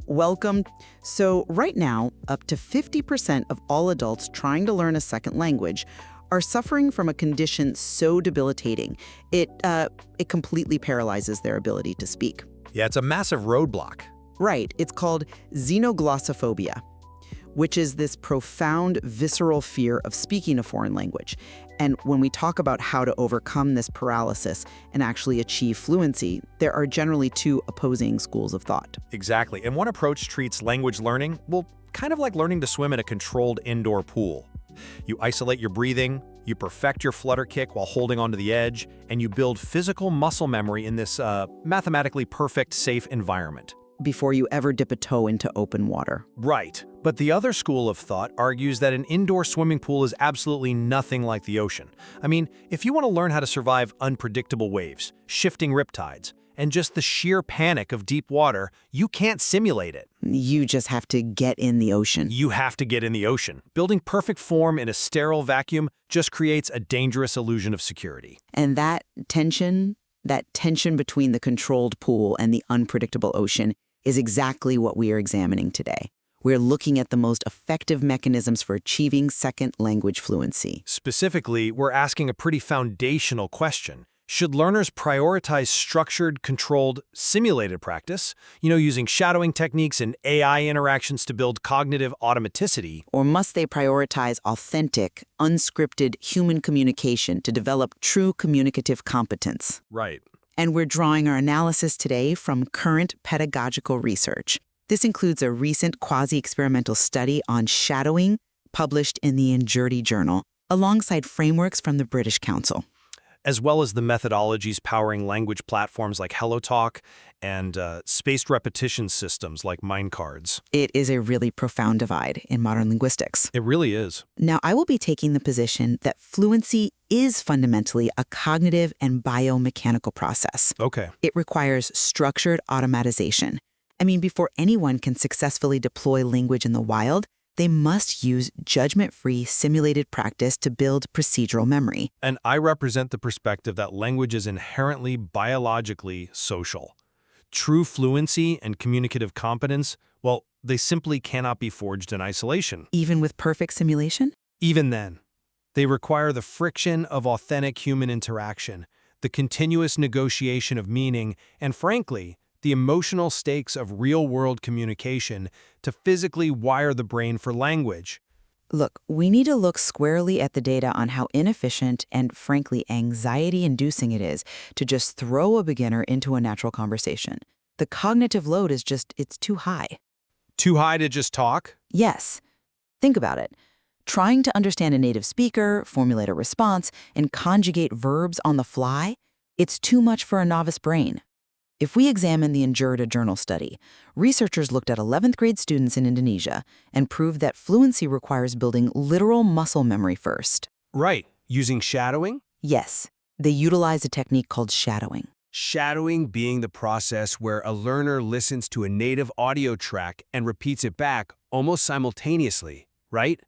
Welcome. So, right now, up to 50% of all adults trying to learn a second language are suffering from a condition so debilitating, it completely paralyzes their ability to speak. Yeah, it's a massive roadblock. Right, it's called xenoglossophobia, which is this profound, visceral fear of speaking a foreign language. And when we talk about how to overcome this paralysis and actually achieve fluency, there are generally two opposing schools of thought. Exactly. And one approach treats language learning, well, kind of like learning to swim in a controlled indoor pool. You isolate your breathing, you perfect your flutter kick while holding onto the edge, and you build physical muscle memory in this mathematically perfect, safe environment. Before you ever dip a toe into open water. Right. But the other school of thought argues that an indoor swimming pool is absolutely nothing like the ocean. I mean, if you want to learn how to survive unpredictable waves, shifting riptides, and just the sheer panic of deep water, you can't simulate it. You just have to get in the ocean. You have to get in the ocean. Building perfect form in a sterile vacuum just creates a dangerous illusion of security. And that tension between the controlled pool and the unpredictable ocean is exactly what we are examining today. We're looking at the most effective mechanisms for achieving second language fluency. Specifically, we're asking a pretty foundational question. Should learners prioritize structured, controlled, simulated practice, using shadowing techniques and AI interactions to build cognitive automaticity? Or must they prioritize authentic, unscripted human communication to develop true communicative competence? Right. And we're drawing our analysis today from current pedagogical research. This includes a recent quasi-experimental study on shadowing published in the Injurity Journal, alongside frameworks from the British Council. As well as the methodologies powering language platforms like HelloTalk and spaced repetition systems like Minecards. It is a really profound divide in modern linguistics. It really is. Now, I will be taking the position that fluency is fundamentally a cognitive and biomechanical process. Okay. It requires structured automatization. I mean, before anyone can successfully deploy language in the wild, they must use judgment-free simulated practice to build procedural memory. And I represent the perspective that language is inherently biologically social. True fluency and communicative competence, well, they simply cannot be forged in isolation. Even with perfect simulation? Even then, they require the friction of authentic human interaction, the continuous negotiation of meaning, and frankly, the emotional stakes of real-world communication to physically wire the brain for language. Look, we need to look squarely at the data on how inefficient and, frankly, anxiety-inducing it is to just throw a beginner into a natural conversation. The cognitive load is it's too high. Too high to just talk? Yes. Think about it. Trying to understand a native speaker, formulate a response, and conjugate verbs on the fly, it's too much for a novice brain. If we examine the Injurity Journal study, researchers looked at 11th grade students in Indonesia and proved that fluency requires building literal muscle memory first. Right. Using shadowing? Yes. They utilize a technique called shadowing. Shadowing being the process where a learner listens to a native audio track and repeats it back almost simultaneously, right?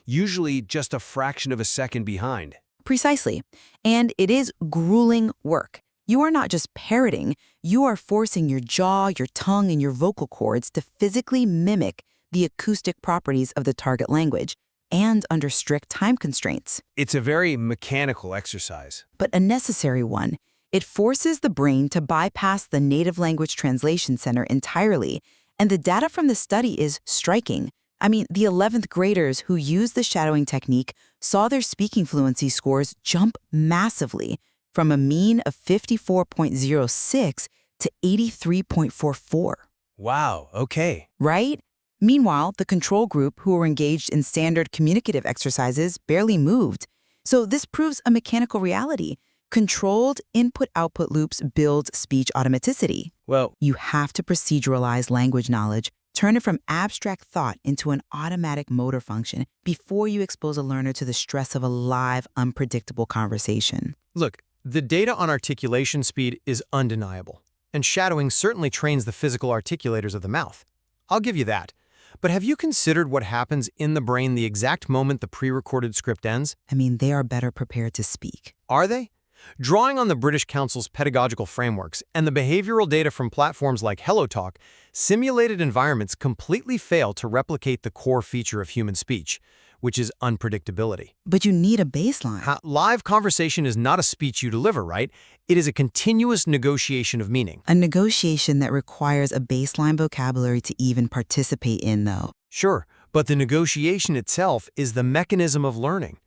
Usually just a fraction of a second behind. Precisely. And it is grueling work. You are not just parroting, you are forcing your jaw, your tongue, and your vocal cords to physically mimic the acoustic properties of the target language, and under strict time constraints. It's a very mechanical exercise. But a necessary one. It forces the brain to bypass the native language translation center entirely, and the data from the study is striking. I mean, the 11th graders who used the shadowing technique saw their speaking fluency scores jump massively, from a mean of 54.06 to 83.44. Wow, okay. Right? Meanwhile, the control group who were engaged in standard communicative exercises barely moved. So this proves a mechanical reality. Controlled input-output loops build speech automaticity. Well, You have to proceduralize language knowledge, turn it from abstract thought into an automatic motor function before you expose a learner to the stress of a live, unpredictable conversation. Look, the data on articulation speed is undeniable, and shadowing certainly trains the physical articulators of the mouth. I'll give you that. But have you considered what happens in the brain the exact moment the pre-recorded script ends? I mean, they are better prepared to speak. Are they? Drawing on the British Council's pedagogical frameworks and the behavioral data from platforms like HelloTalk, simulated environments completely fail to replicate the core feature of human speech, which is unpredictability. But you need a baseline. Live conversation is not a speech you deliver, right? It is a continuous negotiation of meaning. A negotiation that requires a baseline vocabulary to even participate in, though. Sure, but the negotiation itself is the mechanism of learning.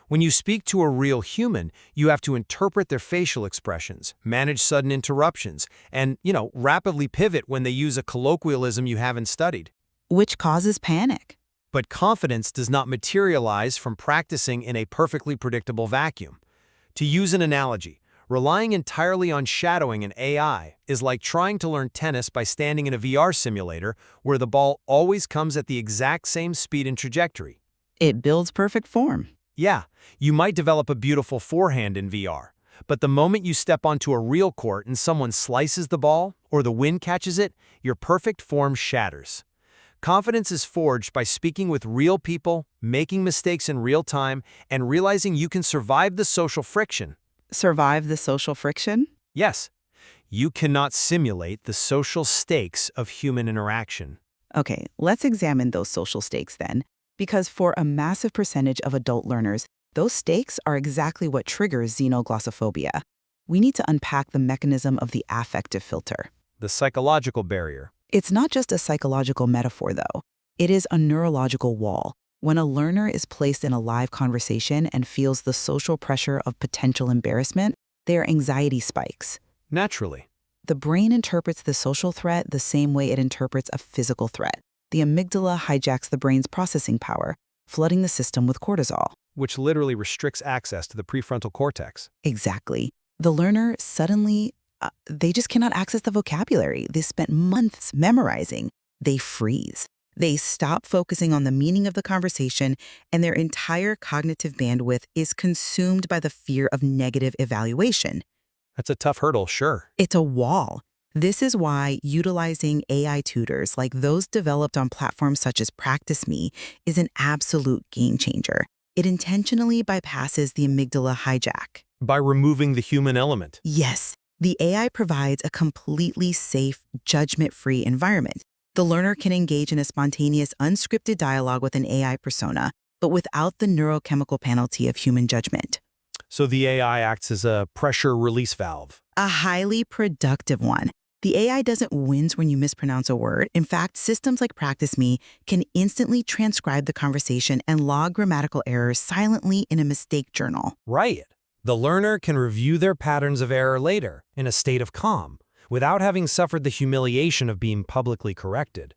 When you speak to a real human, you have to interpret their facial expressions, manage sudden interruptions, and, rapidly pivot when they use a colloquialism you haven't studied. Which causes panic. But confidence does not materialize from practicing in a perfectly predictable vacuum. To use an analogy, relying entirely on shadowing an AI is like trying to learn tennis by standing in a VR simulator where the ball always comes at the exact same speed and trajectory. It builds perfect form. Yeah, you might develop a beautiful forehand in VR, but the moment you step onto a real court and someone slices the ball or the wind catches it, your perfect form shatters. Confidence is forged by speaking with real people, making mistakes in real time, and realizing you can survive the social friction. Survive the social friction? Yes, you cannot simulate the social stakes of human interaction. Okay, let's examine those social stakes then. Because for a massive percentage of adult learners, those stakes are exactly what triggers xenoglossophobia. We need to unpack the mechanism of the affective filter. The psychological barrier. It's not just a psychological metaphor, though. It is a neurological wall. When a learner is placed in a live conversation and feels the social pressure of potential embarrassment, their anxiety spikes. Naturally. The brain interprets the social threat the same way it interprets a physical threat. The amygdala hijacks the brain's processing power, flooding the system with cortisol. Which literally restricts access to the prefrontal cortex. Exactly. The learner suddenly, they just cannot access the vocabulary they spent months memorizing. They freeze. They stop focusing on the meaning of the conversation, and their entire cognitive bandwidth is consumed by the fear of negative evaluation. That's a tough hurdle, sure. It's a wall. This is why utilizing AI tutors like those developed on platforms such as PracticeMe is an absolute game changer. It intentionally bypasses the amygdala hijack. By removing the human element. Yes, the AI provides a completely safe, judgment-free environment. The learner can engage in a spontaneous, unscripted dialogue with an AI persona, but without the neurochemical penalty of human judgment. So the AI acts as a pressure release valve. A highly productive one. The AI doesn't wince when you mispronounce a word. In fact, systems like PracticeMe can instantly transcribe the conversation and log grammatical errors silently in a mistake journal. Right. The learner can review their patterns of error later, in a state of calm, without having suffered the humiliation of being publicly corrected.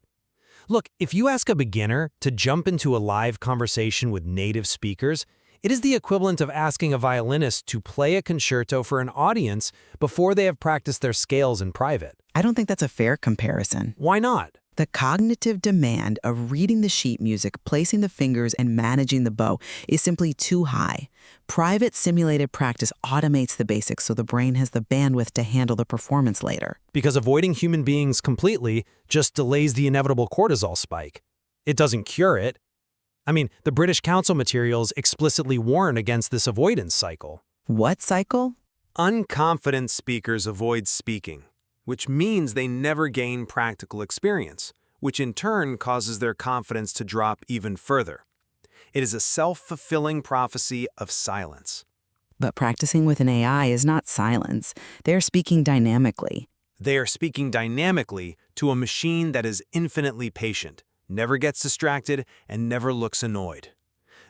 Look, if you ask a beginner to jump into a live conversation with native speakers, it is the equivalent of asking a violinist to play a concerto for an audience before they have practiced their scales in private. I don't think that's a fair comparison. Why not? The cognitive demand of reading the sheet music, placing the fingers, and managing the bow is simply too high. Private simulated practice automates the basics so the brain has the bandwidth to handle the performance later. Because avoiding human beings completely just delays the inevitable cortisol spike. It doesn't cure it. I mean, the British Council materials explicitly warn against this avoidance cycle. What cycle? Unconfident speakers avoid speaking, which means they never gain practical experience, which in turn causes their confidence to drop even further. It is a self-fulfilling prophecy of silence. But practicing with an AI is not silence. They're speaking dynamically. They are speaking dynamically to a machine that is infinitely patient, never gets distracted, and never looks annoyed.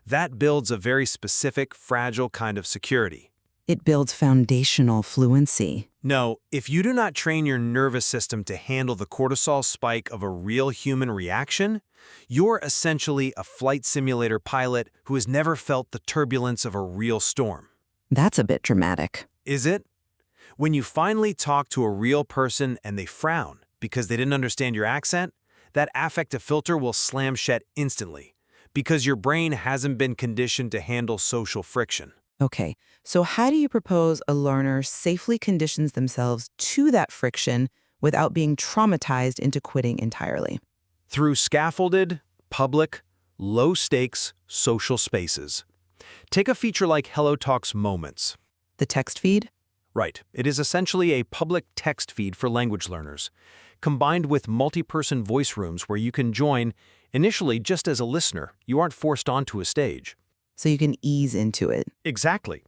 That builds a very specific, fragile kind of security. It builds foundational fluency. No, if you do not train your nervous system to handle the cortisol spike of a real human reaction, you're essentially a flight simulator pilot who has never felt the turbulence of a real storm. That's a bit dramatic. Is it? When you finally talk to a real person and they frown because they didn't understand your accent, that affective filter will slam shut instantly because your brain hasn't been conditioned to handle social friction. Okay, so how do you propose a learner safely conditions themselves to that friction without being traumatized into quitting entirely? Through scaffolded, public, low-stakes social spaces. Take a feature like HelloTalk's Moments. The text feed? Right. It is essentially a public text feed for language learners, combined with multi-person voice rooms where you can join, initially just as a listener. You aren't forced onto a stage. So you can ease into it. Exactly.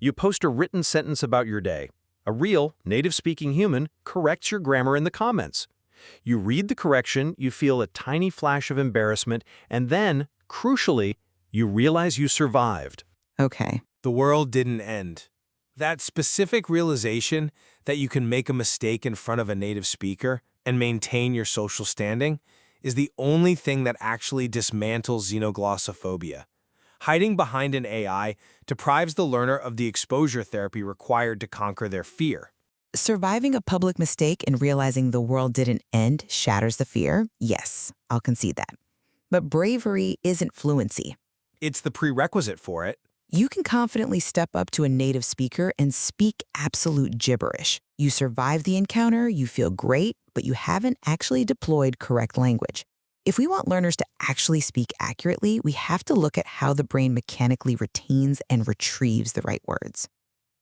You post a written sentence about your day. A real, native-speaking human corrects your grammar in the comments. You read the correction, you feel a tiny flash of embarrassment, and then, crucially, you realize you survived. Okay. The world didn't end. That specific realization that you can make a mistake in front of a native speaker and maintain your social standing is the only thing that actually dismantles xenoglossophobia. Hiding behind an AI deprives the learner of the exposure therapy required to conquer their fear. Surviving a public mistake and realizing the world didn't end shatters the fear. Yes, I'll concede that. But bravery isn't fluency. It's the prerequisite for it. You can confidently step up to a native speaker and speak absolute gibberish. You survive the encounter, you feel great, but you haven't actually deployed correct language. If we want learners to actually speak accurately, we have to look at how the brain mechanically retains and retrieves the right words.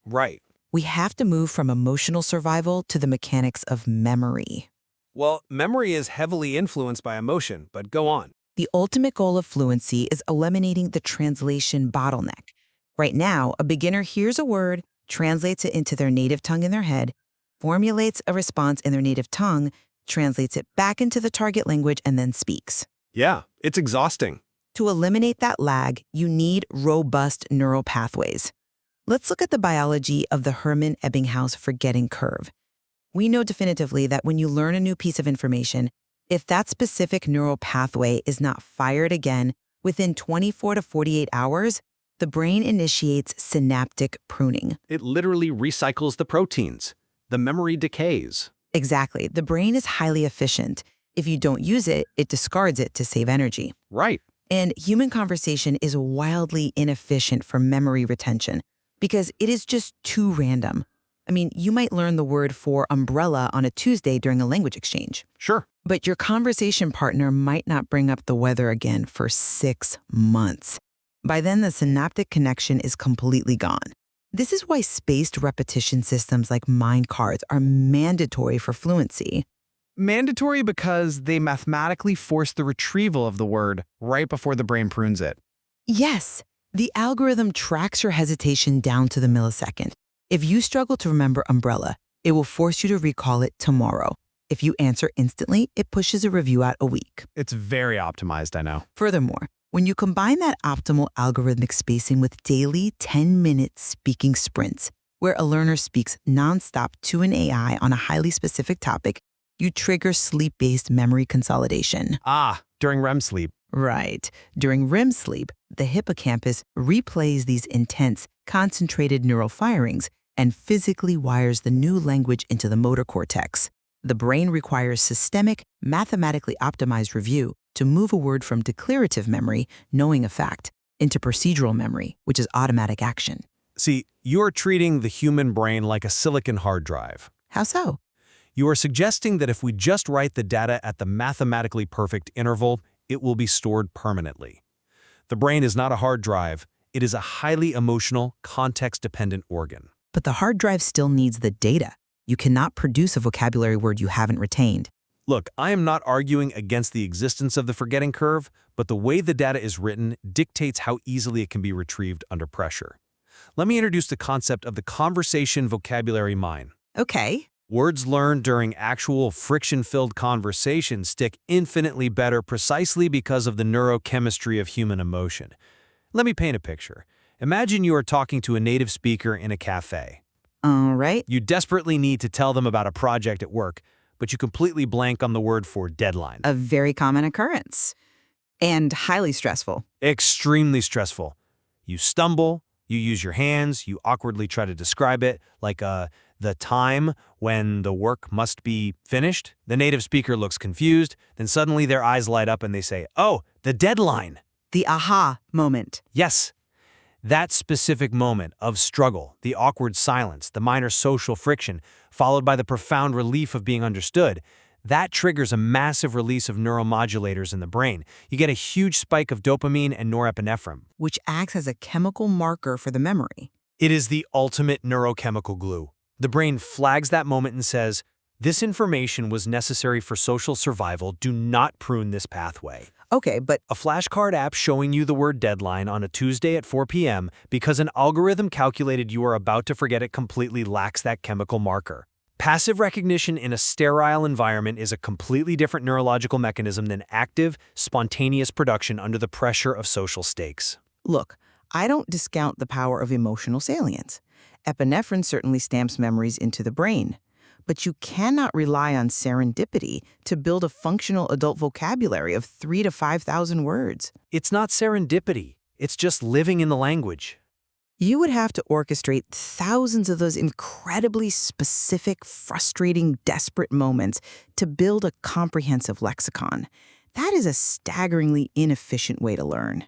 Right. We have to move from emotional survival to the mechanics of memory. Well, memory is heavily influenced by emotion, but go on. The ultimate goal of fluency is eliminating the translation bottleneck. Right now, a beginner hears a word, translates it into their native tongue in their head, formulates a response in their native tongue, translates it back into the target language, and then speaks. Yeah, it's exhausting. To eliminate that lag, you need robust neural pathways. Let's look at the biology of the Hermann-Ebbinghaus forgetting curve. We know definitively that when you learn a new piece of information, if that specific neural pathway is not fired again within 24 to 48 hours, the brain initiates synaptic pruning. It literally recycles the proteins. The memory decays. Exactly. The brain is highly efficient. If you don't use it, it discards it to save energy. Right. And human conversation is wildly inefficient for memory retention because it is just too random. I mean, you might learn the word for umbrella on a Tuesday during a language exchange. Sure. But your conversation partner might not bring up the weather again for 6 months. By then, the synaptic connection is completely gone. This is why spaced repetition systems like mind cards are mandatory for fluency. Mandatory because they mathematically force the retrieval of the word right before the brain prunes it. Yes, the algorithm tracks your hesitation down to the millisecond. If you struggle to remember umbrella, it will force you to recall it tomorrow. If you answer instantly, it pushes a review out a week. It's very optimized, I know. Furthermore, when you combine that optimal algorithmic spacing with daily 10-minute speaking sprints, where a learner speaks nonstop to an AI on a highly specific topic, you trigger sleep-based memory consolidation. During REM sleep. Right. During REM sleep, the hippocampus replays these intense, concentrated neural firings and physically wires the new language into the motor cortex. The brain requires systemic, mathematically optimized review to move a word from declarative memory, knowing a fact, into procedural memory, which is automatic action. See, you're treating the human brain like a silicon hard drive. How so? You are suggesting that if we just write the data at the mathematically perfect interval, it will be stored permanently. The brain is not a hard drive. It is a highly emotional, context-dependent organ. But the hard drive still needs the data. You cannot produce a vocabulary word you haven't retained. Look, I am not arguing against the existence of the forgetting curve, but the way the data is written dictates how easily it can be retrieved under pressure. Let me introduce the concept of the conversation vocabulary mine. Okay. Words learned during actual friction-filled conversations stick infinitely better precisely because of the neurochemistry of human emotion. Let me paint a picture. Imagine you are talking to a native speaker in a cafe. All right. You desperately need to tell them about a project at work, but you completely blank on the word for deadline. A very common occurrence. And highly stressful. Extremely stressful. You stumble, you use your hands, you awkwardly try to describe it, like the time when the work must be finished. The native speaker looks confused, then suddenly their eyes light up and they say, "Oh, the deadline." The aha moment. Yes. That specific moment of struggle, the awkward silence, the minor social friction, followed by the profound relief of being understood, that triggers a massive release of neuromodulators in the brain. You get a huge spike of dopamine and norepinephrine. Which acts as a chemical marker for the memory. It is the ultimate neurochemical glue. The brain flags that moment and says, this information was necessary for social survival, do not prune this pathway. Okay, but A flashcard app showing you the word deadline on a Tuesday at 4 p.m. because an algorithm calculated you are about to forget it completely lacks that chemical marker. Passive recognition in a sterile environment is a completely different neurological mechanism than active, spontaneous production under the pressure of social stakes. look, I don't discount the power of emotional salience. Epinephrine certainly stamps memories into the brain. But you cannot rely on serendipity to build a functional adult vocabulary of 3,000 to 5,000 words. It's not serendipity. It's just living in the language. You would have to orchestrate thousands of those incredibly specific, frustrating, desperate moments to build a comprehensive lexicon. That is a staggeringly inefficient way to learn.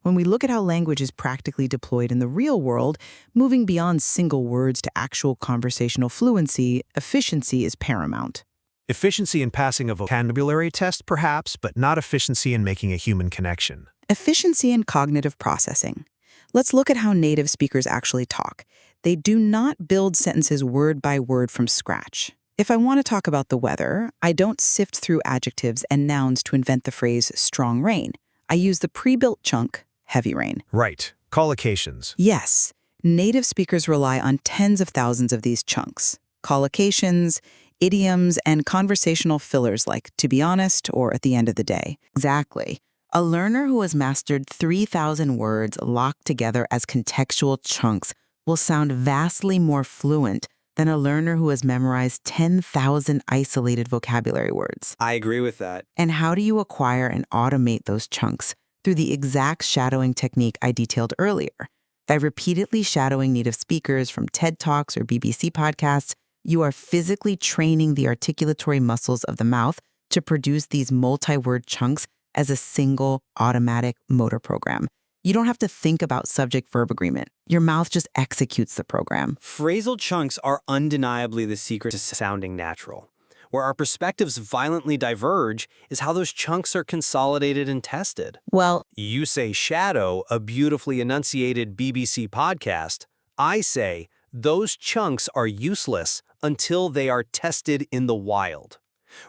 When we look at how language is practically deployed in the real world, moving beyond single words to actual conversational fluency, efficiency is paramount. Efficiency in passing a vocabulary test, perhaps, but not efficiency in making a human connection. Efficiency in cognitive processing. Let's look at how native speakers actually talk. They do not build sentences word by word from scratch. If I want to talk about the weather, I don't sift through adjectives and nouns to invent the phrase strong rain. I use the pre-built chunk, heavy rain. Right. Collocations. Yes, native speakers rely on tens of thousands of these chunks. Collocations, idioms, and conversational fillers like to be honest or at the end of the day. Exactly. A learner who has mastered 3,000 words locked together as contextual chunks will sound vastly more fluent than a learner who has memorized 10,000 isolated vocabulary words. I agree with that. And how do you acquire and automate those chunks? Through the exact shadowing technique I detailed earlier. By repeatedly shadowing native speakers from TED Talks or BBC podcasts, you are physically training the articulatory muscles of the mouth to produce these multi-word chunks as a single automatic motor program. You don't have to think about subject-verb agreement. Your mouth just executes the program. Phrasal chunks are undeniably the secret to sounding natural. Where our perspectives violently diverge is how those chunks are consolidated and tested. Well, You say shadow a beautifully enunciated BBC podcast. I say those chunks are useless until they are tested in the wild.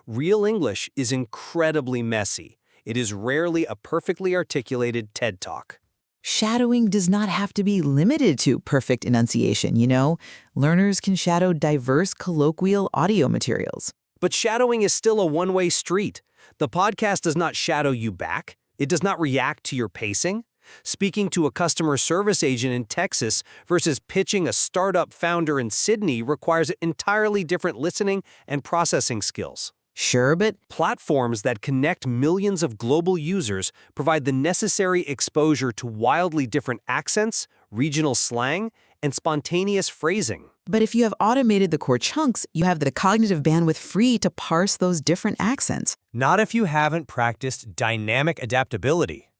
Real English is incredibly messy. It is rarely a perfectly articulated TED Talk. shadowing does not have to be limited to perfect enunciation, you know? Learners can shadow diverse colloquial audio materials. But shadowing is still a one-way street. The podcast does not shadow you back. It does not react to your pacing. Speaking to a customer service agent in Texas versus pitching a startup founder in Sydney requires entirely different listening and processing skills. Sure, but Platforms that connect millions of global users provide the necessary exposure to wildly different accents, regional slang, and spontaneous phrasing. if you have automated the core chunks, you have the cognitive bandwidth free to parse those different accents. Not if you haven't practiced dynamic adaptability.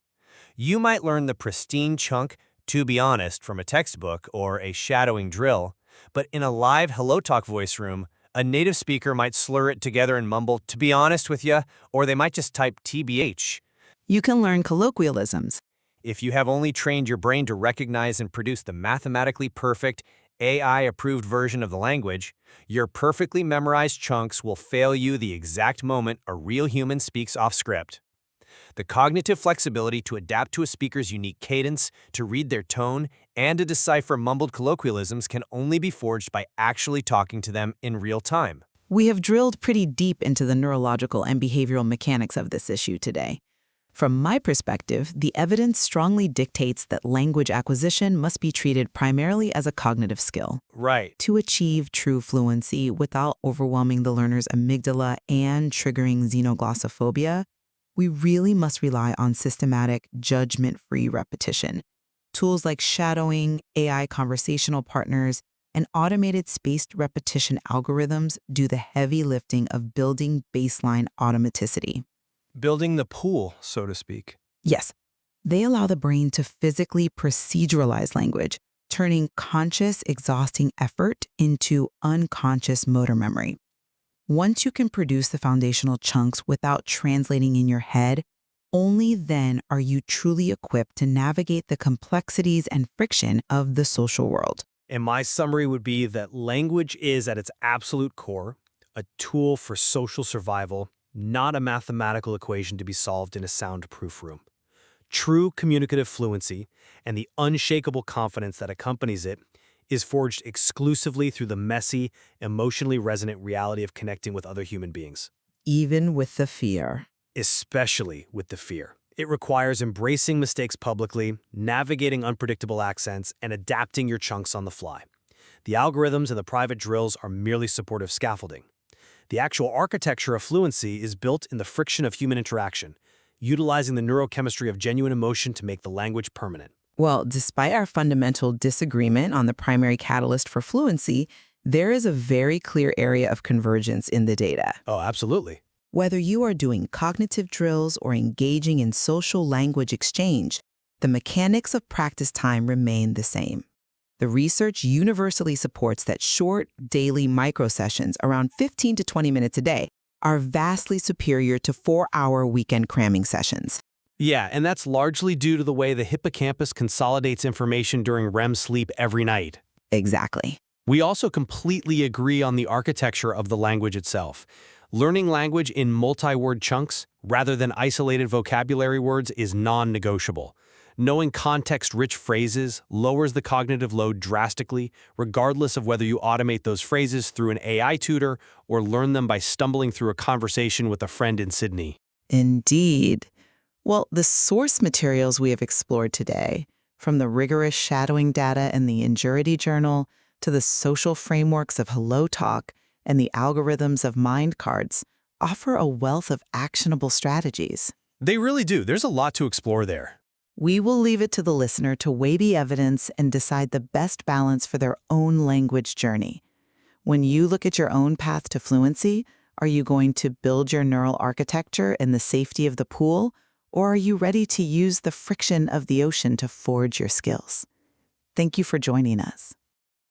You might learn the pristine chunk, to be honest, from a textbook or a shadowing drill, but in a live Hello Talk voice room, a native speaker might slur it together and mumble, to be honest with ya, or they might just type TBH. You can learn colloquialisms. If you have only trained your brain to recognize and produce the mathematically perfect, AI-approved version of the language, your perfectly memorized chunks will fail you the exact moment a real human speaks off script. The cognitive flexibility to adapt to a speaker's unique cadence, to read their tone, and to decipher mumbled colloquialisms can only be forged by actually talking to them in real time. We have drilled pretty deep into the neurological and behavioral mechanics of this issue today. From my perspective, the evidence strongly dictates that language acquisition must be treated primarily as a cognitive skill. Right. To achieve true fluency without overwhelming the learner's amygdala and triggering xenoglossophobia, we really must rely on systematic, judgment-free repetition. Tools like shadowing, AI conversational partners, and automated spaced repetition algorithms do the heavy lifting of building baseline automaticity. Building the pool, so to speak. Yes, they allow the brain to physically proceduralize language, turning conscious, exhausting effort into unconscious motor memory. Once you can produce the foundational chunks without translating in your head, Only then are you truly equipped to navigate the complexities and friction of the social world. And my summary would be that language is, at its absolute core, a tool for social survival, not a mathematical equation to be solved in a soundproof room. True communicative fluency and the unshakable confidence that accompanies it is forged exclusively through the messy, emotionally resonant reality of connecting with other human beings. Even with the fear. Especially with the fear. It requires embracing mistakes publicly, navigating unpredictable accents, and adapting your chunks on the fly. The algorithms and the private drills are merely supportive scaffolding. The actual architecture of fluency is built in the friction of human interaction, utilizing the neurochemistry of genuine emotion to make the language permanent. Well, despite our fundamental disagreement on the primary catalyst for fluency, there is a very clear area of convergence in the data. Oh, absolutely. Whether you are doing cognitive drills or engaging in social language exchange, the mechanics of practice time remain the same. The research universally supports that short, daily microsessions, around 15 to 20 minutes a day, are vastly superior to 4-hour weekend cramming sessions. Yeah, and that's largely due to the way the hippocampus consolidates information during REM sleep every night. Exactly. We also completely agree on the architecture of the language itself. Learning language in multi-word chunks, rather than isolated vocabulary words, is non-negotiable. Knowing context-rich phrases lowers the cognitive load drastically, regardless of whether you automate those phrases through an AI tutor or learn them by stumbling through a conversation with a friend in Sydney. Indeed. Well, the source materials we have explored today, from the rigorous shadowing data in the Injurity Journal to the social frameworks of HelloTalk and the algorithms of mind cards, offer a wealth of actionable strategies. They really do. There's a lot to explore there. We will leave it to the listener to weigh the evidence and decide the best balance for their own language journey. When you look at your own path to fluency, are you going to build your neural architecture in the safety of the pool, or are you ready to use the friction of the ocean to forge your skills? Thank you for joining us.